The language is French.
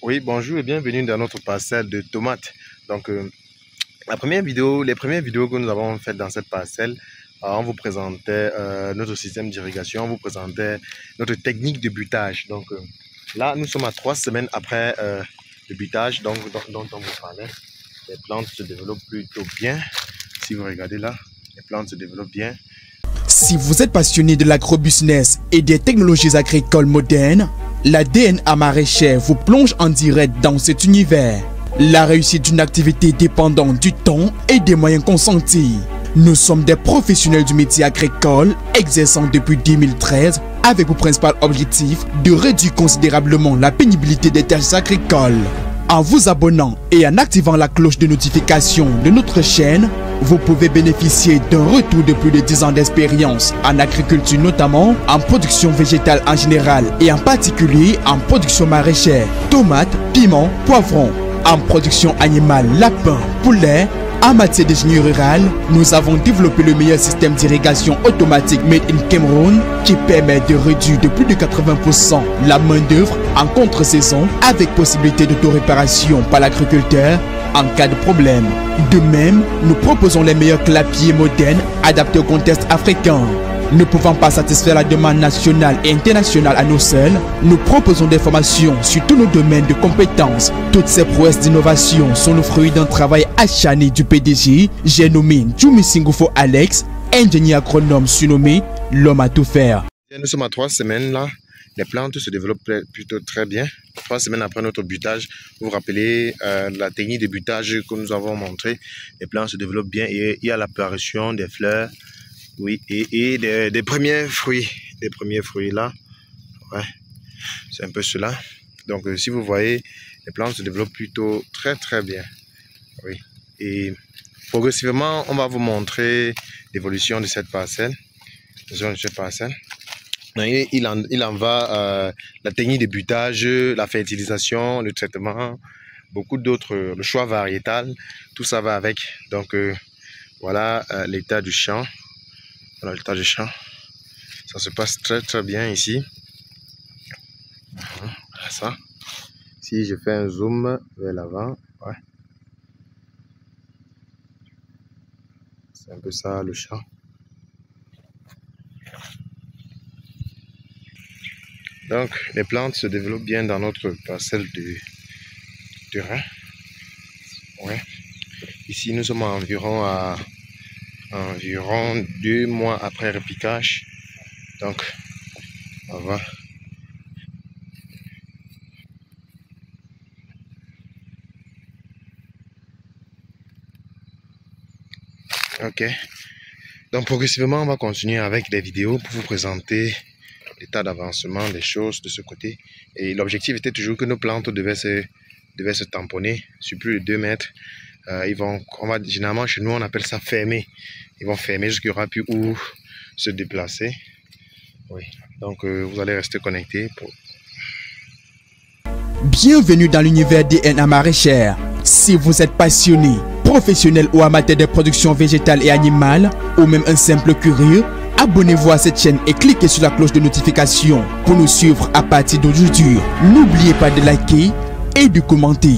Oui, bonjour et bienvenue dans notre parcelle de tomates. Donc, les premières vidéos que nous avons faites dans cette parcelle, on vous présentait notre système d'irrigation, on vous présentait notre technique de butage. Donc, là, nous sommes à 3 semaines après le butage dont on vous parlait. Les plantes se développent plutôt bien. Si vous regardez là, les plantes se développent bien. Si vous êtes passionné de l'agrobusiness et des technologies agricoles modernes, la DNA maraîchère vous plonge en direct dans cet univers. La réussite d'une activité dépendant du temps et des moyens consentis. Nous sommes des professionnels du métier agricole exerçant depuis 2013 avec pour principal objectif de réduire considérablement la pénibilité des tâches agricoles. En vous abonnant et en activant la cloche de notification de notre chaîne, vous pouvez bénéficier d'un retour de plus de 10 ans d'expérience en agriculture, notamment en production végétale en général et en particulier en production maraîchère, tomates, piments, poivrons, en production animale, lapins, poulets. En matière d'ingénierie rurale, nous avons développé le meilleur système d'irrigation automatique Made in Cameroun qui permet de réduire de plus de 80% la main-d'œuvre en contre-saison avec possibilité d'autoréparation par l'agriculteur en cas de problème. De même, nous proposons les meilleurs clapiers modernes adaptés au contexte africain. Ne pouvant pas satisfaire la demande nationale et internationale à nous seuls, nous proposons des formations sur tous nos domaines de compétences. Toutes ces prouesses d'innovation sont le fruit d'un travail acharné du PDG, j'ai nommé Djoumi Singufo Alex, ingénieur agronome surnommé l'homme à tout faire. Nous sommes à 3 semaines là, les plantes se développent plutôt très bien. 3 semaines après notre butage, vous vous rappelez la technique de butage que nous avons montré, les plantes se développent bien et il y a l'apparition des fleurs. Oui, et des premiers fruits. Des premiers fruits là. Ouais, c'est un peu cela. Donc, si vous voyez, les plantes se développent plutôt très bien. Oui. Et progressivement, on va vous montrer l'évolution de cette parcelle. Il en va la technique de butage, la fertilisation, le traitement, beaucoup d'autres, le choix variétal, tout ça va avec. Donc, voilà l'état du champ. Voilà l'état du champ. Ça se passe très bien ici. Voilà ça. Si je fais un zoom vers l'avant, ouais. C'est un peu ça le champ. Donc les plantes se développent bien dans notre parcelle de terrain. Ouais. Ici nous sommes environ 2 mois après repiquage. Donc on va ok, donc progressivement on va continuer avec des vidéos pour vous présenter l'état d'avancement des choses de ce côté. Et l'objectif était toujours que nos plantes devaient se tamponner sur plus de 2 mètres. Généralement chez nous on appelle ça fermer. Ils vont fermer jusqu'il n'y aura plus où se déplacer. Oui, donc vous allez rester connectés. Bienvenue dans l'univers DNA maraîchère. Si vous êtes passionné, professionnel ou amateur de production végétale et animale, ou même un simple curieux, abonnez-vous à cette chaîne et cliquez sur la cloche de notification pour nous suivre à partir d'aujourd'hui. N'oubliez pas de liker et de commenter.